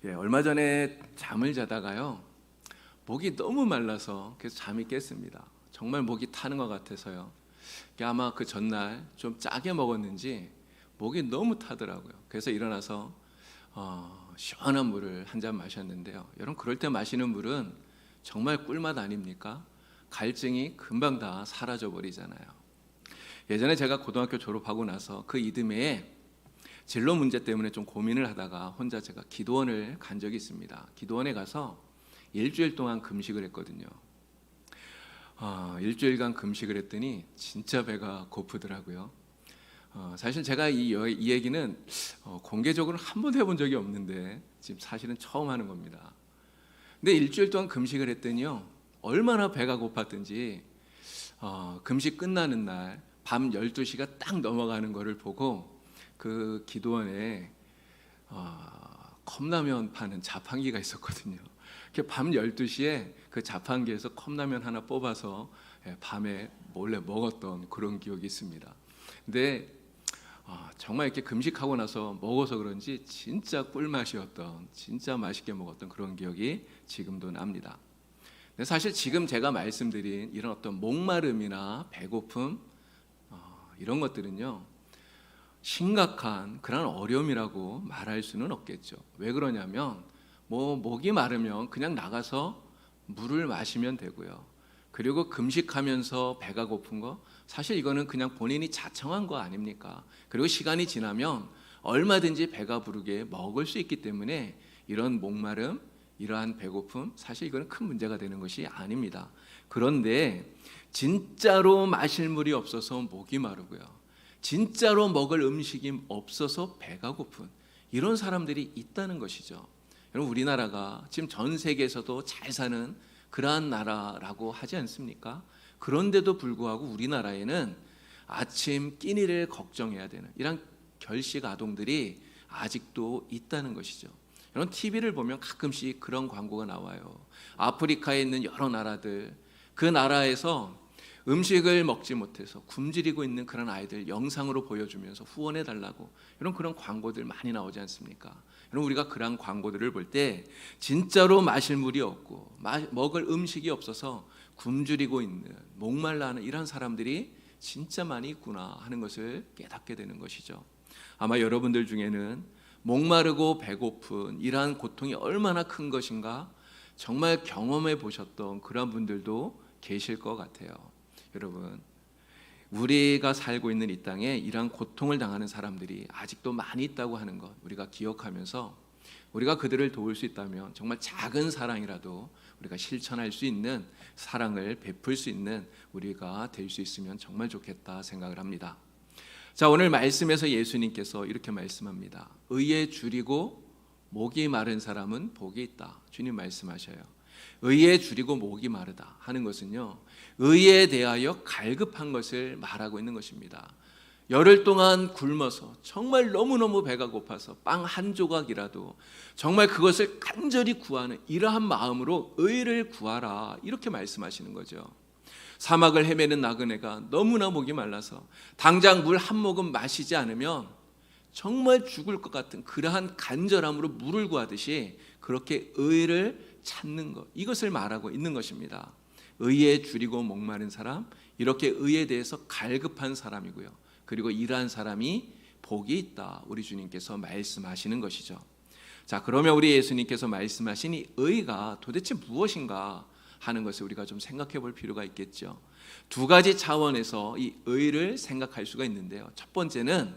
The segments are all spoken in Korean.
얼마 전에 잠을 자다가요, 목이 너무 말라서 그래서 잠이 깼습니다. 정말 목이 타는 것 같아서요. 아마 그 전날 좀 짜게 먹었는지 목이 너무 타더라고요. 그래서 일어나서 시원한 물을 한 잔 마셨는데요. 여러분, 그럴 때 마시는 물은 정말 꿀맛 아닙니까? 갈증이 금방 다 사라져 버리잖아요. 예전에 제가 고등학교 졸업하고 나서 그 이듬해에 진로 문제 때문에 좀 고민을 하다가 혼자 제가 기도원을 간 적이 있습니다. 기도원에 가서 일주일 동안 금식을 했거든요. 일주일간 금식을 했더니 진짜 배가 고프더라고요. 사실 제가 이 얘기는 공개적으로 한 번도 해본 적이 없는데 지금 사실은 처음 하는 겁니다. 근데 일주일 동안 금식을 했더니요, 얼마나 배가 고팠든지 금식 끝나는 날 밤 12시가 딱 넘어가는 거를 보고 그 기도원에 컵라면 파는 자판기가 있었거든요. 밤 12시에 그 자판기에서 컵라면 하나 뽑아서 밤에 몰래 먹었던 그런 기억이 있습니다. 근데 정말 이렇게 금식하고 나서 먹어서 그런지 진짜 꿀맛이었던, 진짜 맛있게 먹었던 그런 기억이 지금도 납니다. 근데 사실 지금 제가 말씀드린 이런 어떤 목마름이나 배고픔, 이런 것들은요, 심각한 그런 어려움이라고 말할 수는 없겠죠. 왜 그러냐면 목이 마르면 그냥 나가서 물을 마시면 되고요. 그리고 금식하면서 배가 고픈 거, 사실 이거는 그냥 본인이 자청한 거 아닙니까? 그리고 시간이 지나면 얼마든지 배가 부르게 먹을 수 있기 때문에 이런 목마름, 이러한 배고픔, 사실 이거는 큰 문제가 되는 것이 아닙니다. 그런데 진짜로 마실 물이 없어서 목이 마르고요, 진짜로 먹을 음식이 없어서 배가 고픈 이런 사람들이 있다는 것이죠. 여러분, 우리나라가 지금 전 세계에서도 잘 사는 그러한 나라라고 하지 않습니까? 그런데도 불구하고 우리나라에는 아침 끼니를 걱정해야 되는 이런 결식 아동들이 아직도 있다는 것이죠. 여러분, TV를 보면 가끔씩 그런 광고가 나와요. 아프리카에 있는 여러 나라들, 그 나라에서 음식을 먹지 못해서 굶주리고 있는 그런 아이들 영상으로 보여주면서 후원해 달라고, 이런 그런 광고들 많이 나오지 않습니까? 여러분, 우리가 그런 광고들을 볼 때 진짜로 마실 물이 없고 먹을 음식이 없어서 굶주리고 있는, 목말라 하는 이런 사람들이 진짜 많이 있구나 하는 것을 깨닫게 되는 것이죠. 아마 여러분들 중에는 목마르고 배고픈 이러한 고통이 얼마나 큰 것인가 정말 경험해 보셨던 그런 분들도 계실 것 같아요. 여러분, 우리가 살고 있는 이 땅에 이러한 고통을 당하는 사람들이 아직도 많이 있다고 하는 것 우리가 기억하면서, 우리가 그들을 도울 수 있다면 정말 작은 사랑이라도 우리가 실천할 수 있는, 사랑을 베풀 수 있는 우리가 될 수 있으면 정말 좋겠다 생각을 합니다. 자, 오늘 말씀에서 예수님께서 이렇게 말씀합니다. 의에 줄이고 목이 마른 사람은 복이 있다. 주님 말씀하셔요. 의에 줄이고 목이 마르다 하는 것은요, 의에 대하여 갈급한 것을 말하고 있는 것입니다. 열흘 동안 굶어서 정말 너무너무 배가 고파서 빵 한 조각이라도 정말 그것을 간절히 구하는 이러한 마음으로 의를 구하라, 이렇게 말씀하시는 거죠. 사막을 헤매는 나그네가 너무나 목이 말라서 당장 물 한 모금 마시지 않으면 정말 죽을 것 같은 그러한 간절함으로 물을 구하듯이 그렇게 의를 찾는 것, 이것을 말하고 있는 것입니다. 의에 줄이고 목마른 사람, 이렇게 의에 대해서 갈급한 사람이고요, 그리고 이러한 사람이 복이 있다, 우리 주님께서 말씀하시는 것이죠. 자, 그러면 우리 예수님께서 말씀하신 이 의가 도대체 무엇인가 하는 것을 우리가 좀 생각해 볼 필요가 있겠죠. 두 가지 차원에서 이 의를 생각할 수가 있는데요. 첫 번째는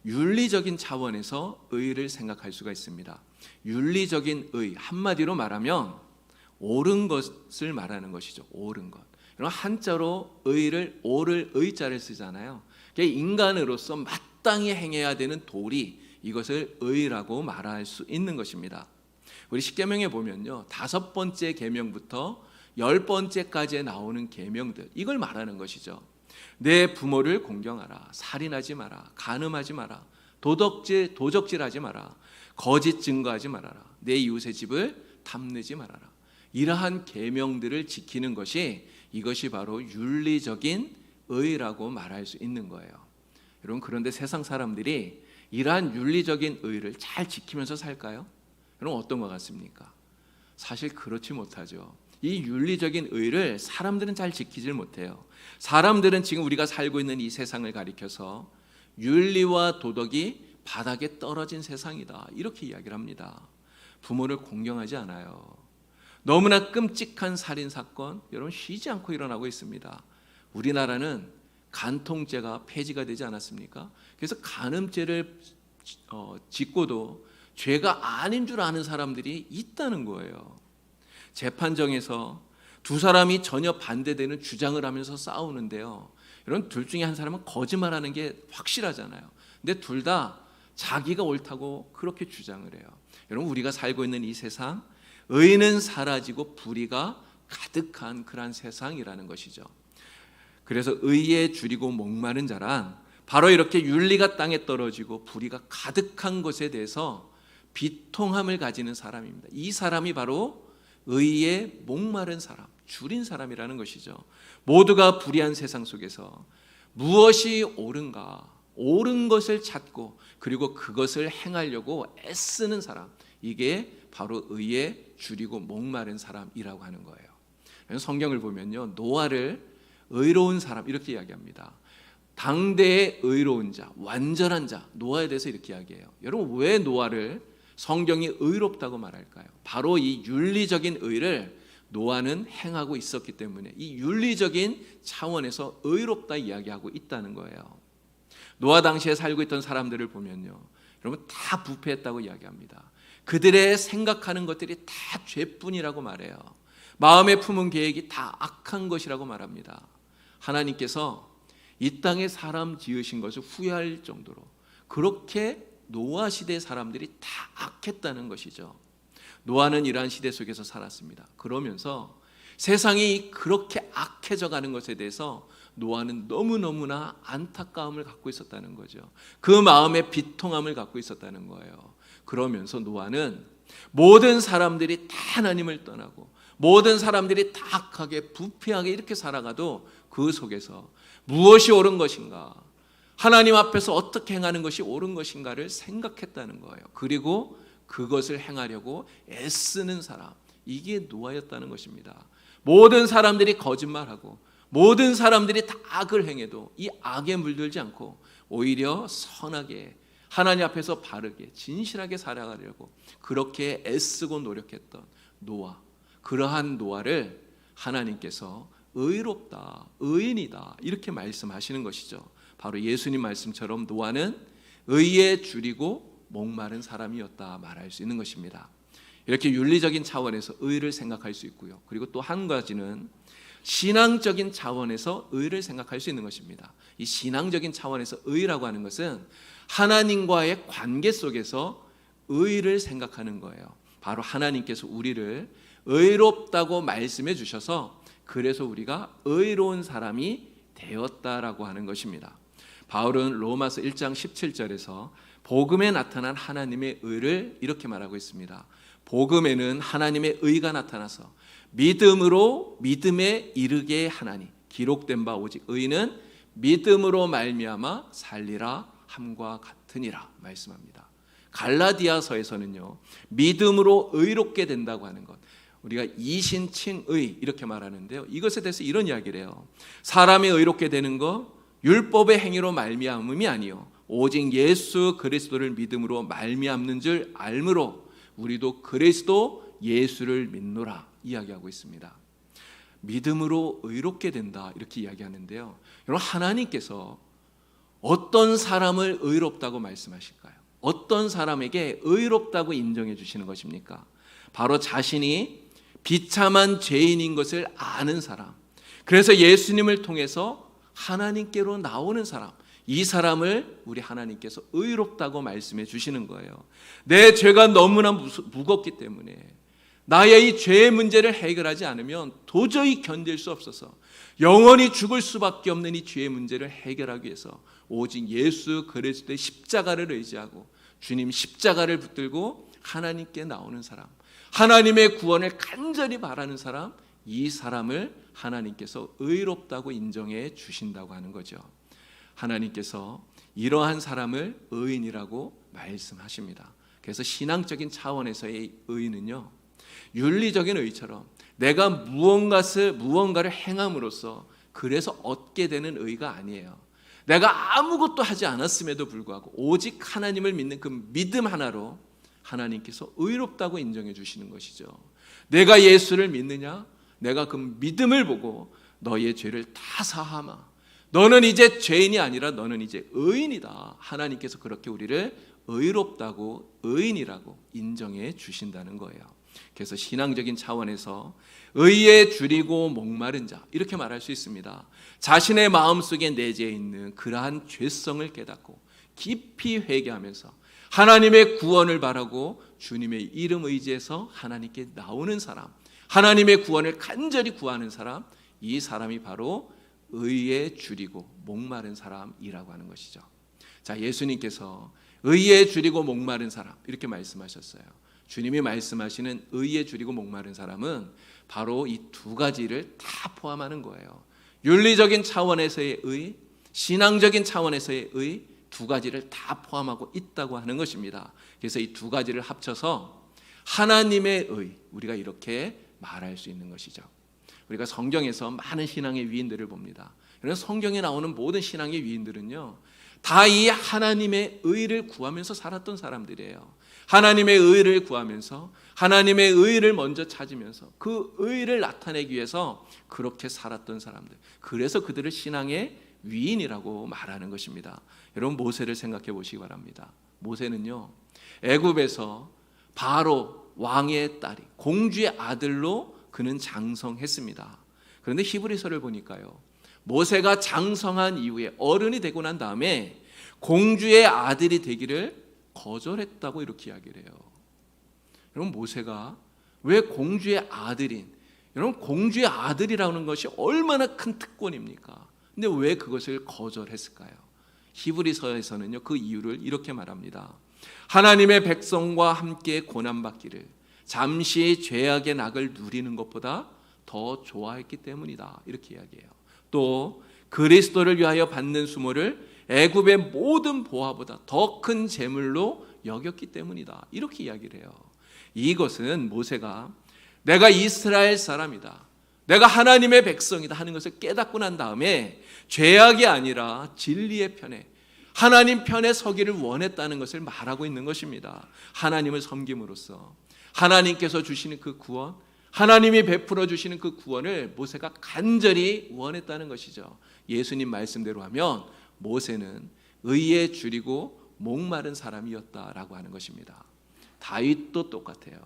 윤리적인 차원에서 의를 생각할 수가 있습니다. 윤리적인 의, 한마디로 말하면 옳은 것을 말하는 것이죠. 옳은 것. 한자로 의를, 옳을 의자를 쓰잖아요. 인간으로서 마땅히 행해야 되는 도리, 이것을 의라고 말할 수 있는 것입니다. 우리 십계명에 보면요, 5번째 계명부터 10번째까지에 나오는 계명들, 이걸 말하는 것이죠. 내 부모를 공경하라, 살인하지 마라, 간음하지 마라, 도적질하지 마라, 거짓 증거하지 말아라, 내 이웃의 집을 탐내지 말아라. 이러한 계명들을 지키는 것이, 이것이 바로 윤리적인 의라고 말할 수 있는 거예요. 여러분, 그런데 세상 사람들이 이러한 윤리적인 의를 잘 지키면서 살까요? 그럼 어떤 것 같습니까? 사실 그렇지 못하죠. 이 윤리적인 의를 사람들은 잘 지키질 못해요. 사람들은 지금 우리가 살고 있는 이 세상을 가리켜서 윤리와 도덕이 바닥에 떨어진 세상이다, 이렇게 이야기를 합니다. 부모를 공경하지 않아요. 너무나 끔찍한 살인사건, 여러분 쉬지 않고 일어나고 있습니다. 우리나라는 간통죄가 폐지가 되지 않았습니까? 그래서 간음죄를 짓고도 죄가 아닌 줄 아는 사람들이 있다는 거예요. 재판정에서 두 사람이 전혀 반대되는 주장을 하면서 싸우는데요, 여러분 둘 중에 한 사람은 거짓말하는 게 확실하잖아요. 근데 둘 다 자기가 옳다고 그렇게 주장을 해요. 여러분 우리가 살고 있는 이 세상, 의는 사라지고 불의가 가득한 그런 세상이라는 것이죠. 그래서 의에 줄이고 목마른 자란 바로 이렇게 윤리가 땅에 떨어지고 불의가 가득한 것에 대해서 비통함을 가지는 사람입니다. 이 사람이 바로 의에 목마른 사람, 줄인 사람이라는 것이죠. 모두가 불의한 세상 속에서 무엇이 옳은가, 옳은 것을 찾고 그리고 그것을 행하려고 애쓰는 사람, 이게 바로 의에 줄이고 목마른 사람이라고 하는 거예요. 성경을 보면요, 노아를 의로운 사람 이렇게 이야기합니다. 당대의 의로운 자, 완전한 자, 노아에 대해서 이렇게 이야기해요. 여러분 왜 노아를 성경이 의롭다고 말할까요? 바로 이 윤리적인 의를 노아는 행하고 있었기 때문에 이 윤리적인 차원에서 의롭다 이야기하고 있다는 거예요. 노아 당시에 살고 있던 사람들을 보면요, 여러분 다 부패했다고 이야기합니다. 그들의 생각하는 것들이 다 죄뿐이라고 말해요. 마음에 품은 계획이 다 악한 것이라고 말합니다. 하나님께서 이 땅에 사람 지으신 것을 후회할 정도로 그렇게 노아 시대 사람들이 다 악했다는 것이죠. 노아는 이러한 시대 속에서 살았습니다. 그러면서 세상이 그렇게 악해져 가는 것에 대해서 노아는 너무너무나 안타까움을 갖고 있었다는 거죠. 그 마음에 비통함을 갖고 있었다는 거예요. 그러면서 노아는 모든 사람들이 다 하나님을 떠나고 모든 사람들이 다 악하게 부패하게 이렇게 살아가도 그 속에서 무엇이 옳은 것인가, 하나님 앞에서 어떻게 행하는 것이 옳은 것인가를 생각했다는 거예요. 그리고 그것을 행하려고 애쓰는 사람, 이게 노아였다는 것입니다. 모든 사람들이 거짓말하고 모든 사람들이 다 악을 행해도 이 악에 물들지 않고 오히려 선하게 하나님 앞에서 바르게 진실하게 살아가려고 그렇게 애쓰고 노력했던 노아, 그러한 노아를 하나님께서 의롭다, 의인이다 이렇게 말씀하시는 것이죠. 바로 예수님 말씀처럼 노아는 의에 줄이고 목마른 사람이었다 말할 수 있는 것입니다. 이렇게 윤리적인 차원에서 의를 생각할 수 있고요. 그리고 또 한 가지는 신앙적인 차원에서 의를 생각할 수 있는 것입니다. 이 신앙적인 차원에서 의라고 하는 것은 하나님과의 관계 속에서 의를 생각하는 거예요. 바로 하나님께서 우리를 의롭다고 말씀해 주셔서 그래서 우리가 의로운 사람이 되었다라고 하는 것입니다. 바울은 로마서 1장 17절에서 복음에 나타난 하나님의 의를 이렇게 말하고 있습니다. 복음에는 하나님의 의가 나타나서 믿음으로 믿음에 이르게 하나니 기록된 바 오직 의는 믿음으로 말미암아 살리라 함과 같으니라 말씀합니다. 갈라디아서에서는요, 믿음으로 의롭게 된다고 하는 것, 우리가 이신칭의 이렇게 말하는데요, 이것에 대해서 이런 이야기를 해요. 사람이 의롭게 되는 것 율법의 행위로 말미암음이 아니요 오직 예수 그리스도를 믿음으로 말미암는 줄 알므로 우리도 그리스도 예수를 믿노라 이야기하고 있습니다. 믿음으로 의롭게 된다 이렇게 이야기하는데요, 여러분 하나님께서 어떤 사람을 의롭다고 말씀하실까요? 어떤 사람에게 의롭다고 인정해 주시는 것입니까? 바로 자신이 비참한 죄인인 것을 아는 사람, 그래서 예수님을 통해서 하나님께로 나오는 사람, 이 사람을 우리 하나님께서 의롭다고 말씀해 주시는 거예요. 내 죄가 너무나 무겁기 때문에 나의 이 죄의 문제를 해결하지 않으면 도저히 견딜 수 없어서 영원히 죽을 수밖에 없는 이 죄의 문제를 해결하기 위해서 오직 예수 그리스도의 십자가를 의지하고 주님 십자가를 붙들고 하나님께 나오는 사람, 하나님의 구원을 간절히 바라는 사람, 이 사람을 하나님께서 의롭다고 인정해 주신다고 하는 거죠. 하나님께서 이러한 사람을 의인이라고 말씀하십니다. 그래서 신앙적인 차원에서의 의는요, 윤리적인 의처럼 내가 무언가를 행함으로써 그래서 얻게 되는 의가 아니에요. 내가 아무것도 하지 않았음에도 불구하고 오직 하나님을 믿는 그 믿음 하나로 하나님께서 의롭다고 인정해 주시는 것이죠. 내가 예수를 믿느냐? 내가 그 믿음을 보고 너의 죄를 다 사하마. 너는 이제 죄인이 아니라 너는 이제 의인이다. 하나님께서 그렇게 우리를 의롭다고, 의인이라고 인정해 주신다는 거예요. 그래서 신앙적인 차원에서 의에 줄이고 목마른 자, 이렇게 말할 수 있습니다. 자신의 마음속에 내재해 있는 그러한 죄성을 깨닫고 깊이 회개하면서 하나님의 구원을 바라고 주님의 이름 의지해서 하나님께 나오는 사람, 하나님의 구원을 간절히 구하는 사람, 이 사람이 바로 의에 줄이고 목마른 사람이라고 하는 것이죠. 자, 예수님께서 의에 줄이고 목마른 사람, 이렇게 말씀하셨어요. 주님이 말씀하시는 의에 줄이고 목마른 사람은 바로 이 두 가지를 다 포함하는 거예요. 윤리적인 차원에서의 의, 신앙적인 차원에서의 의, 두 가지를 다 포함하고 있다고 하는 것입니다. 그래서 이 두 가지를 합쳐서 하나님의 의, 우리가 이렇게 말할 수 있는 것이죠. 우리가 성경에서 많은 신앙의 위인들을 봅니다. 그래서 성경에 나오는 모든 신앙의 위인들은요, 다 이 하나님의 의를 구하면서 살았던 사람들이에요. 하나님의 의를 구하면서 하나님의 의를 먼저 찾으면서 그 의를 나타내기 위해서 그렇게 살았던 사람들, 그래서 그들을 신앙의 위인이라고 말하는 것입니다. 여러분, 모세를 생각해 보시기 바랍니다. 모세는요, 애굽에서 바로 왕의 딸이 공주의 아들로 그는 장성했습니다. 그런데 히브리서를 보니까요, 모세가 장성한 이후에 어른이 되고 난 다음에 공주의 아들이 되기를 거절했다고 이렇게 이야기를 해요. 여러분, 모세가 왜 공주의 아들인, 여러분, 공주의 아들이라는 것이 얼마나 큰 특권입니까? 근데 왜 그것을 거절했을까요? 히브리서에서는요, 그 이유를 이렇게 말합니다. 하나님의 백성과 함께 고난받기를 잠시 죄악의 낙을 누리는 것보다 더 좋아했기 때문이다, 이렇게 이야기해요. 또 그리스도를 위하여 받는 수모를 애굽의 모든 보화보다 더 큰 재물로 여겼기 때문이다, 이렇게 이야기를 해요. 이것은 모세가 내가 이스라엘 사람이다, 내가 하나님의 백성이다 하는 것을 깨닫고 난 다음에 죄악이 아니라 진리의 편에, 하나님 편에 서기를 원했다는 것을 말하고 있는 것입니다. 하나님을 섬김으로써 하나님께서 주시는 그 구원, 하나님이 베풀어 주시는 그 구원을 모세가 간절히 원했다는 것이죠. 예수님 말씀대로 하면 모세는 의에 줄이고 목마른 사람이었다라고 하는 것입니다. 다윗도 똑같아요.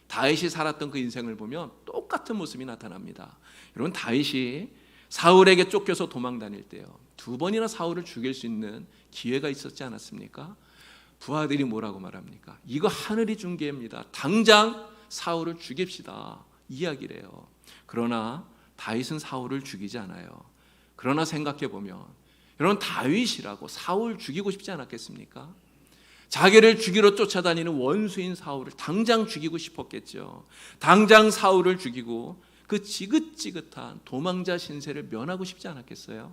다윗이 살았던 그 인생을 보면 똑같은 모습이 나타납니다. 여러분, 다윗이 사울에게 쫓겨서 도망 다닐 때요, 2번이나 사울을 죽일 수 있는 기회가 있었지 않았습니까? 부하들이 뭐라고 말합니까? 이거 하늘이 준 기회입니다. 당장 사울을 죽입시다, 이야기를 해요. 그러나 다윗은 사울을 죽이지 않아요. 그러나 생각해 보면 여러분, 다윗이라고 사울 죽이고 싶지 않았겠습니까? 자기를 죽이러 쫓아다니는 원수인 사울을 당장 죽이고 싶었겠죠. 당장 사울을 죽이고 그 지긋지긋한 도망자 신세를 면하고 싶지 않았겠어요?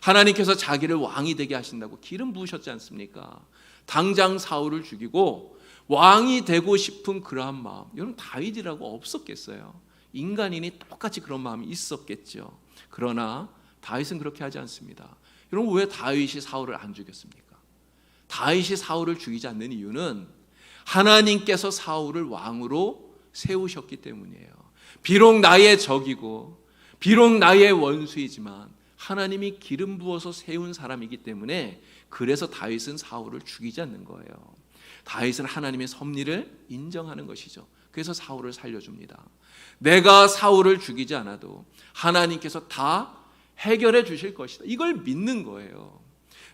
하나님께서 자기를 왕이 되게 하신다고 기름 부으셨지 않습니까? 당장 사울을 죽이고 왕이 되고 싶은 그러한 마음, 여러분, 다윗이라고 없었겠어요? 인간이니 똑같이 그런 마음이 있었겠죠. 그러나 다윗은 그렇게 하지 않습니다. 여러분, 왜 다윗이 사울을 안 죽였습니까? 다윗이 사울을 죽이지 않는 이유는 하나님께서 사울을 왕으로 세우셨기 때문이에요. 비록 나의 적이고 비록 나의 원수이지만 하나님이 기름 부어서 세운 사람이기 때문에, 그래서 다윗은 사울을 죽이지 않는 거예요. 다윗은 하나님의 섭리를 인정하는 것이죠. 그래서 사울을 살려줍니다. 내가 사울을 죽이지 않아도 하나님께서 다 해결해 주실 것이다, 이걸 믿는 거예요.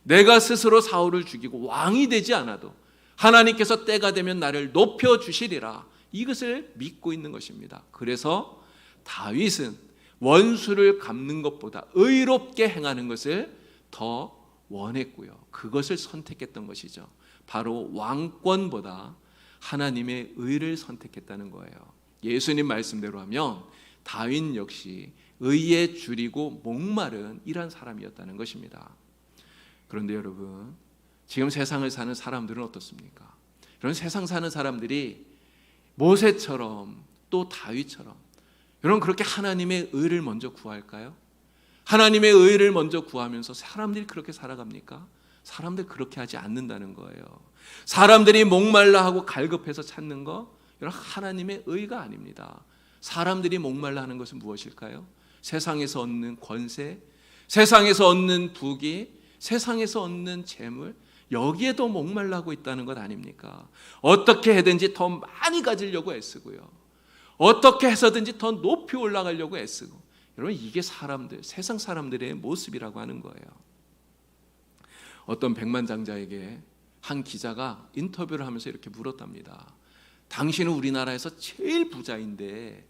내가 스스로 사울을 죽이고 왕이 되지 않아도 하나님께서 때가 되면 나를 높여주시리라, 이것을 믿고 있는 것입니다. 그래서 다윗은 원수를 갚는 것보다 의롭게 행하는 것을 더 원했고요, 그것을 선택했던 것이죠. 바로 왕권보다 하나님의 의를 선택했다는 거예요. 예수님 말씀대로 하면 다윗 역시 의에 줄이고 목마른 이런 사람이었다는 것입니다. 그런데 여러분, 지금 세상을 사는 사람들은 어떻습니까? 이런 세상 사는 사람들이 모세처럼 또 다윗처럼 여러분 그렇게 하나님의 의를 먼저 구할까요? 하나님의 의를 먼저 구하면서 사람들이 그렇게 살아갑니까? 사람들 그렇게 하지 않는다는 거예요. 사람들이 목말라 하고 갈급해서 찾는 거 여러분 하나님의 의가 아닙니다. 사람들이 목말라 하는 것은 무엇일까요? 세상에서 얻는 권세, 세상에서 얻는 부귀, 세상에서 얻는 재물, 여기에도 목말라고 있다는 것 아닙니까? 어떻게 해든지 더 많이 가지려고 애쓰고요, 어떻게 해서든지 더 높이 올라가려고 애쓰고, 여러분 이게 사람들, 세상 사람들의 모습이라고 하는 거예요. 어떤 백만장자에게 한 기자가 인터뷰를 하면서 이렇게 물었답니다. 당신은 우리나라에서 제일 부자인데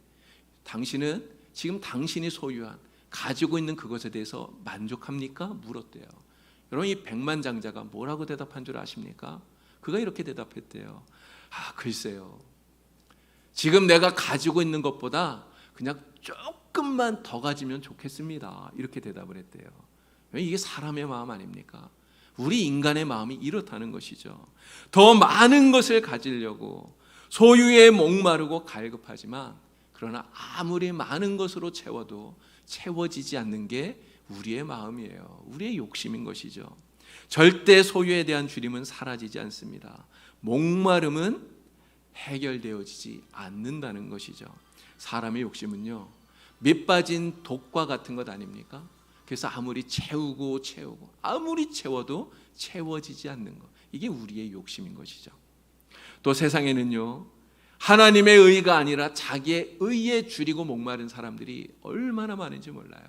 당신은 지금 당신이 소유한 가지고 있는 그것에 대해서 만족합니까? 물었대요. 여러분 이 백만장자가 뭐라고 대답한 줄 아십니까? 그가 이렇게 대답했대요. 글쎄요, 지금 내가 가지고 있는 것보다 그냥 조금만 더 가지면 좋겠습니다. 이렇게 대답을 했대요. 이게 사람의 마음 아닙니까? 우리 인간의 마음이 이렇다는 것이죠. 더 많은 것을 가지려고 소유에 목마르고 갈급하지만 그러나 아무리 많은 것으로 채워도 채워지지 않는 게 우리의 마음이에요. 우리의 욕심인 것이죠. 절대 소유에 대한 주림은 사라지지 않습니다. 목마름은 해결되어지지 않는다는 것이죠. 사람의 욕심은요, 밑 빠진 독과 같은 것 아닙니까? 그래서 아무리 채우고 아무리 채워도 채워지지 않는 것, 이게 우리의 욕심인 것이죠. 또 세상에는요, 하나님의 의가 아니라 자기의 의에 줄이고 목마른 사람들이 얼마나 많은지 몰라요.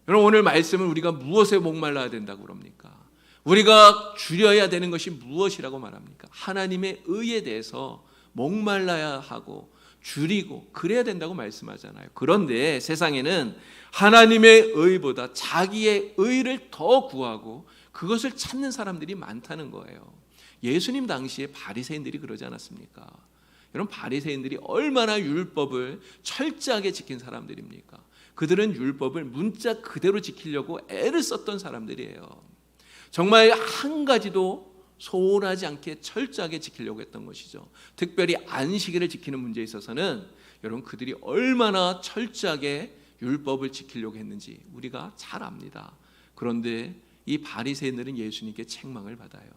여러분 오늘 말씀은 우리가 무엇에 목말라야 된다고 그럽니까? 우리가 줄여야 되는 것이 무엇이라고 말합니까? 하나님의 의에 대해서 목말라야 하고 줄이고 그래야 된다고 말씀하잖아요. 그런데 세상에는 하나님의 의보다 자기의 의를 더 구하고 그것을 찾는 사람들이 많다는 거예요. 예수님 당시에 바리새인들이 그러지 않았습니까? 여러분 바리새인들이 얼마나 율법을 철저하게 지킨 사람들입니까? 그들은 율법을 문자 그대로 지키려고 애를 썼던 사람들이에요. 정말 한 가지도 소홀하지 않게 철저하게 지키려고 했던 것이죠. 특별히 안식일을 지키는 문제에 있어서는 여러분 그들이 얼마나 철저하게 율법을 지키려고 했는지 우리가 잘 압니다. 그런데 이 바리새인들은 예수님께 책망을 받아요.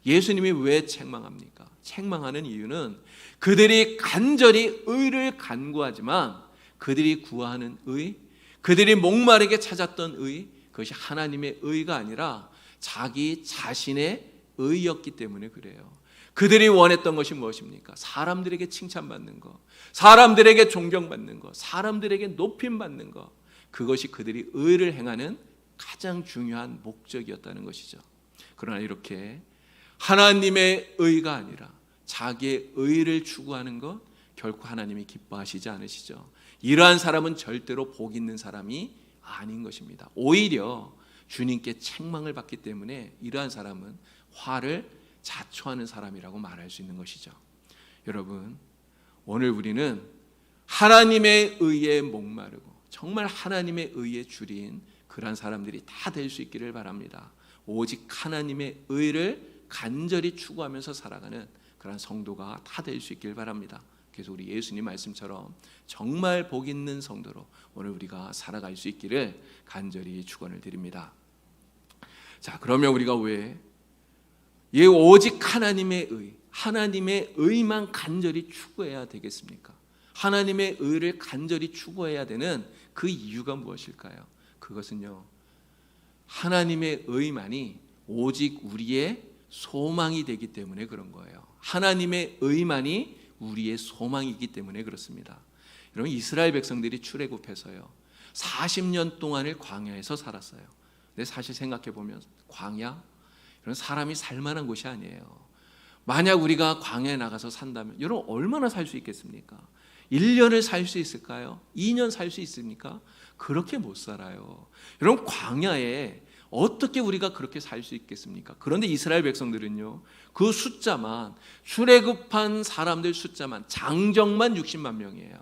예수님이 왜 책망합니까? 책망하는 이유는 그들이 간절히 의를 간구하지만 그들이 구하는 의, 그들이 목마르게 찾았던 의, 그것이 하나님의 의가 아니라 자기 자신의 의였기 때문에 그래요. 그들이 원했던 것이 무엇입니까? 사람들에게 칭찬받는 것, 사람들에게 존경받는 것, 사람들에게 높임받는 것, 그것이 그들이 의를 행하는 가장 중요한 목적이었다는 것이죠. 그러나 이렇게 하나님의 의가 아니라 자기의 의를 추구하는 것, 결코 하나님이 기뻐하시지 않으시죠. 이러한 사람은 절대로 복 있는 사람이 아닌 것입니다. 오히려 주님께 책망을 받기 때문에 이러한 사람은 화를 자초하는 사람이라고 말할 수 있는 것이죠. 여러분, 오늘 우리는 하나님의 의에 목마르고 정말 하나님의 의에 줄인 그러한 사람들이 다 될 수 있기를 바랍니다. 오직 하나님의 의를 간절히 추구하면서 살아가는 그런 성도가 다 될 수 있기를 바랍니다. 그래서 우리 예수님 말씀처럼 정말 복 있는 성도로 오늘 우리가 살아갈 수 있기를 간절히 축원을 드립니다. 자, 그러면 우리가 왜 이 오직 하나님의 의, 하나님의 의만 간절히 추구해야 되겠습니까? 하나님의 의를 간절히 추구해야 되는 그 이유가 무엇일까요? 그것은요, 하나님의 의만이 오직 우리의 소망이 되기 때문에 그런 거예요. 하나님의 의만이 우리의 소망이기 때문에 그렇습니다. 여러분 이스라엘 백성들이 출애굽해서요 40년 동안을 광야에서 살았어요. 근데 사실 생각해 보면 광야, 이런 사람이 살만한 곳이 아니에요. 만약 우리가 광야에 나가서 산다면 여러분 얼마나 살 수 있겠습니까? 1년을 살 수 있을까요? 2년 살 수 있습니까? 그렇게 못 살아요. 여러분 광야에 어떻게 우리가 그렇게 살 수 있겠습니까? 그런데 이스라엘 백성들은요, 그 숫자만, 출애굽한 사람들 숫자만, 장정만 60만 명이에요.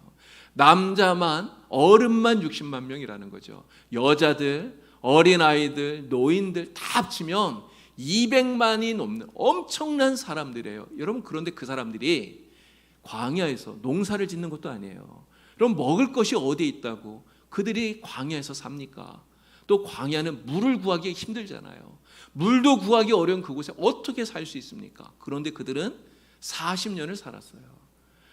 남자만, 어른만 60만 명이라는 거죠. 여자들, 어린아이들, 노인들 다 합치면 200만이 넘는 엄청난 사람들이에요. 여러분, 그런데 그 사람들이 광야에서 농사를 짓는 것도 아니에요. 그럼 먹을 것이 어디에 있다고 그들이 광야에서 삽니까? 또 광야는 물을 구하기 힘들잖아요. 물도 구하기 어려운 그곳에 어떻게 살 수 있습니까? 그런데 그들은 40년을 살았어요.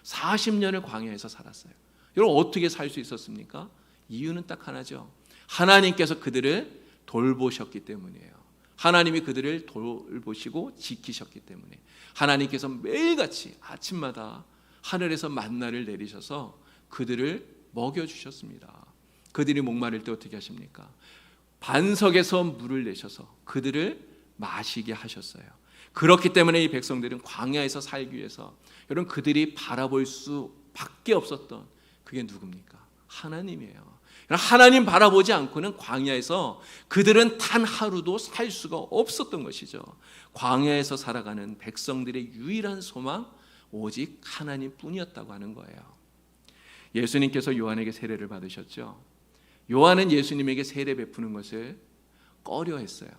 40년을 광야에서 살았어요. 여러분, 어떻게 살 수 있었습니까? 이유는 딱 하나죠. 하나님께서 그들을 돌보셨기 때문이에요. 하나님이 그들을 돌보시고 지키셨기 때문에 하나님께서 매일같이 아침마다 하늘에서 만나를 내리셔서 그들을 먹여주셨습니다. 그들이 목마를 때 어떻게 하십니까? 반석에서 물을 내셔서 그들을 마시게 하셨어요. 그렇기 때문에 이 백성들은 광야에서 살기 위해서 여러분, 그들이 바라볼 수밖에 없었던 그게 누굽니까? 하나님이에요. 하나님 바라보지 않고는 광야에서 그들은 단 하루도 살 수가 없었던 것이죠. 광야에서 살아가는 백성들의 유일한 소망, 오직 하나님뿐이었다고 하는 거예요. 예수님께서 요한에게 세례를 받으셨죠. 요한은 예수님에게 세례 베푸는 것을 꺼려했어요.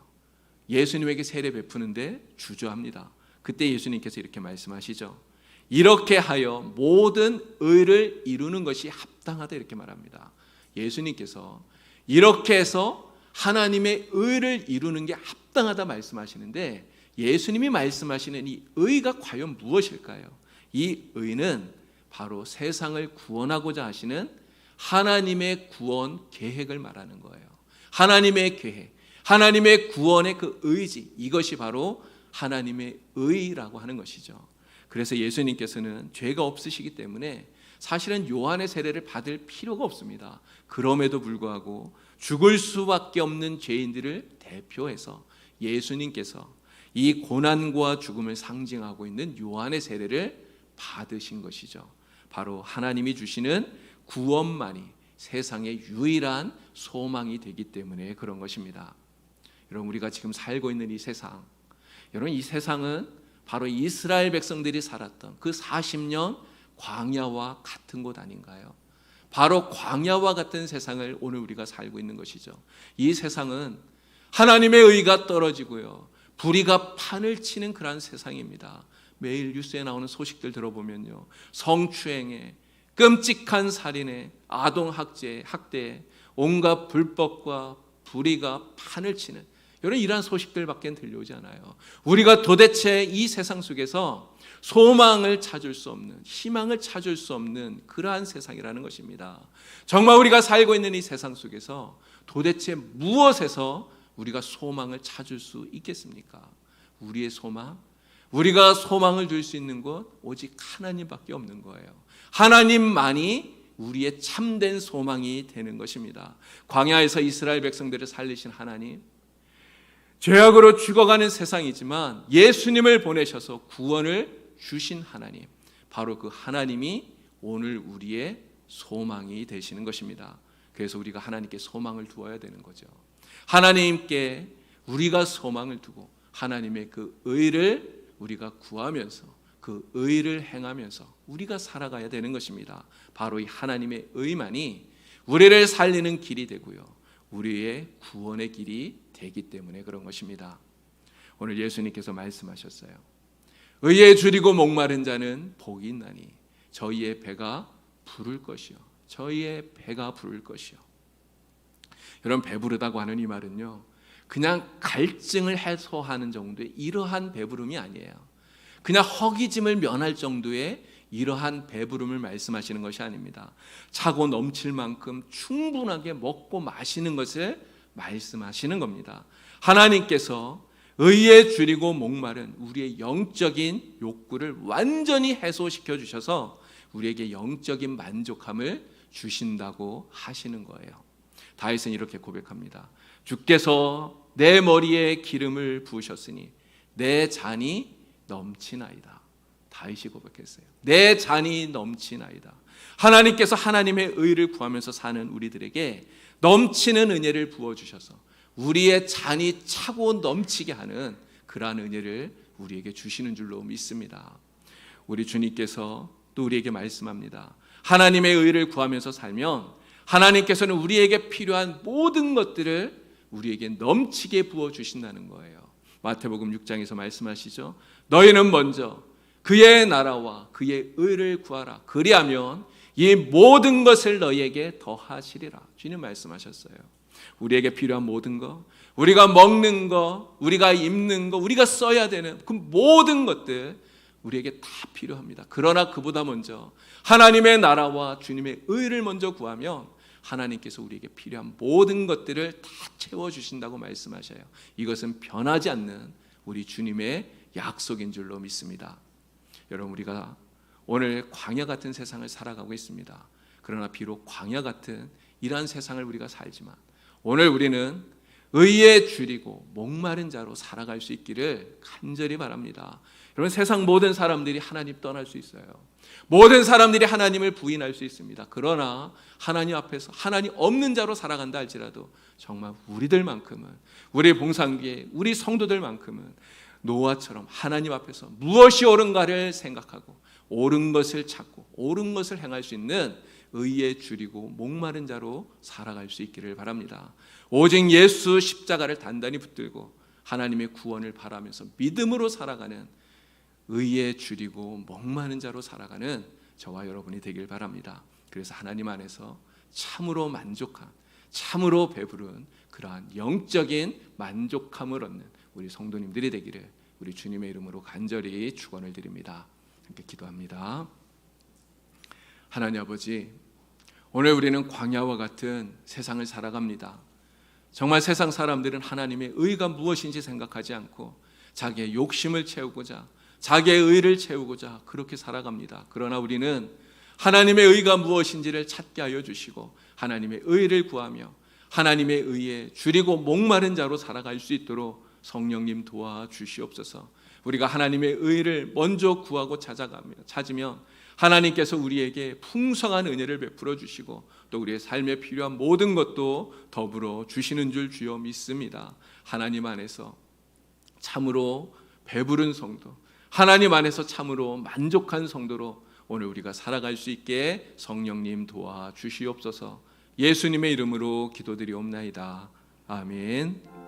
예수님에게 세례 베푸는데 주저합니다. 그때 예수님께서 이렇게 말씀하시죠. 이렇게 하여 모든 의를 이루는 것이 합당하다, 이렇게 말합니다. 예수님께서 이렇게 해서 하나님의 의를 이루는 게 합당하다 말씀하시는데, 예수님이 말씀하시는 이 의가 과연 무엇일까요? 이 의는 바로 세상을 구원하고자 하시는 하나님의 구원 계획을 말하는 거예요. 하나님의 계획, 하나님의 구원의 그 의지, 이것이 바로 하나님의 의라고 하는 것이죠. 그래서 예수님께서는 죄가 없으시기 때문에 사실은 요한의 세례를 받을 필요가 없습니다. 그럼에도 불구하고 죽을 수밖에 없는 죄인들을 대표해서 예수님께서 이 고난과 죽음을 상징하고 있는 요한의 세례를 받으신 것이죠. 바로 하나님이 주시는 구원만이 세상의 유일한 소망이 되기 때문에 그런 것입니다. 여러분, 우리가 지금 살고 있는 이 세상, 여러분, 이 세상은 바로 이스라엘 백성들이 살았던 그 40년 광야와 같은 곳 아닌가요? 바로 광야와 같은 세상을 오늘 우리가 살고 있는 것이죠. 이 세상은 하나님의 의가 떨어지고요, 불의가 판을 치는 그러한 세상입니다. 매일 뉴스에 나오는 소식들 들어보면요, 성추행에, 끔찍한 살인에, 아동학대, 학대에 온갖 불법과 불의가 판을 치는 여러분, 이러한 소식들밖에 들려오지 않아요. 우리가 도대체 이 세상 속에서 소망을 찾을 수 없는, 희망을 찾을 수 없는 그러한 세상이라는 것입니다. 정말 우리가 살고 있는 이 세상 속에서 도대체 무엇에서 우리가 소망을 찾을 수 있겠습니까? 우리의 소망, 우리가 소망을 줄 수 있는 곳 오직 하나님밖에 없는 거예요. 하나님만이 우리의 참된 소망이 되는 것입니다. 광야에서 이스라엘 백성들을 살리신 하나님, 죄악으로 죽어가는 세상이지만 예수님을 보내셔서 구원을 주신 하나님, 바로 그 하나님이 오늘 우리의 소망이 되시는 것입니다. 그래서 우리가 하나님께 소망을 두어야 되는 거죠. 하나님께 우리가 소망을 두고 하나님의 그 의를 우리가 구하면서 그 의를 행하면서 우리가 살아가야 되는 것입니다. 바로 이 하나님의 의만이 우리를 살리는 길이 되고요, 우리의 구원의 길이 되기 때문에 그런 것입니다. 오늘 예수님께서 말씀하셨어요. 의에 줄이고 목마른 자는 복이 있나니 저희의 배가 부를 것이요, 저희의 배가 부를 것이요. 여러분, 배부르다고 하는 이 말은요, 그냥 갈증을 해소하는 정도의 이러한 배부름이 아니에요. 그냥 허기짐을 면할 정도의 이러한 배부름을 말씀하시는 것이 아닙니다. 차고 넘칠 만큼 충분하게 먹고 마시는 것을 말씀하시는 겁니다. 하나님께서 의에 줄이고 목마른 우리의 영적인 욕구를 완전히 해소시켜 주셔서 우리에게 영적인 만족함을 주신다고 하시는 거예요. 다윗은 이렇게 고백합니다. 주께서 내 머리에 기름을 부으셨으니 내 잔이 넘치나이다. 다윗이 고백했어요. 내 잔이 넘치나이다. 하나님께서 하나님의 의를 구하면서 사는 우리들에게 넘치는 은혜를 부어주셔서 우리의 잔이 차고 넘치게 하는 그러한 은혜를 우리에게 주시는 줄로 믿습니다. 우리 주님께서 또 우리에게 말씀합니다. 하나님의 의를 구하면서 살면 하나님께서는 우리에게 필요한 모든 것들을 우리에게 넘치게 부어주신다는 거예요. 마태복음 6장에서 말씀하시죠. 너희는 먼저 그의 나라와 그의 의를 구하라. 그리하면 이 모든 것을 너희에게 더하시리라. 주님 말씀하셨어요. 우리에게 필요한 모든 것, 우리가 먹는 것, 우리가 입는 것, 우리가 써야 되는 그 모든 것들 우리에게 다 필요합니다. 그러나 그보다 먼저 하나님의 나라와 주님의 의를 먼저 구하면 하나님께서 우리에게 필요한 모든 것들을 다 채워주신다고 말씀하셔요. 이것은 변하지 않는 우리 주님의 약속인 줄로 믿습니다. 여러분, 우리가 오늘 광야 같은 세상을 살아가고 있습니다. 그러나 비록 광야 같은 이러한 세상을 우리가 살지만 오늘 우리는 의에 줄이고 목마른 자로 살아갈 수 있기를 간절히 바랍니다. 여러분, 세상 모든 사람들이 하나님 떠날 수 있어요. 모든 사람들이 하나님을 부인할 수 있습니다. 그러나 하나님 앞에서 하나님 없는 자로 살아간다 할지라도 정말 우리들만큼은, 우리 봉상교회 우리 성도들만큼은 노아처럼 하나님 앞에서 무엇이 옳은가를 생각하고 옳은 것을 찾고 옳은 것을 행할 수 있는 의에 줄이고 목마른 자로 살아갈 수 있기를 바랍니다. 오직 예수 십자가를 단단히 붙들고 하나님의 구원을 바라면서 믿음으로 살아가는 의에 줄이고 목마른 자로 살아가는 저와 여러분이 되길 바랍니다. 그래서 하나님 안에서 참으로 만족한, 참으로 배부른 그러한 영적인 만족함을 얻는 우리 성도님들이 되기를 우리 주님의 이름으로 간절히 축원을 드립니다. 함께 기도합니다. 하나님 아버지, 오늘 우리는 광야와 같은 세상을 살아갑니다. 정말 세상 사람들은 하나님의 의가 무엇인지 생각하지 않고 자기의 욕심을 채우고자, 자기의 의를 채우고자 그렇게 살아갑니다. 그러나 우리는 하나님의 의가 무엇인지를 찾게 하여 주시고 하나님의 의를 구하며 하나님의 의에 줄이고 목마른 자로 살아갈 수 있도록 성령님 도와주시옵소서. 우리가 하나님의 의를 먼저 구하고 찾으면 하나님께서 우리에게 풍성한 은혜를 베풀어 주시고 또 우리의 삶에 필요한 모든 것도 더불어 주시는 줄 주여 믿습니다. 하나님 안에서 참으로 배부른 성도, 하나님 안에서 참으로 만족한 성도로 오늘 우리가 살아갈 수 있게 성령님 도와주시옵소서. 예수님의 이름으로 기도드리옵나이다. 아멘.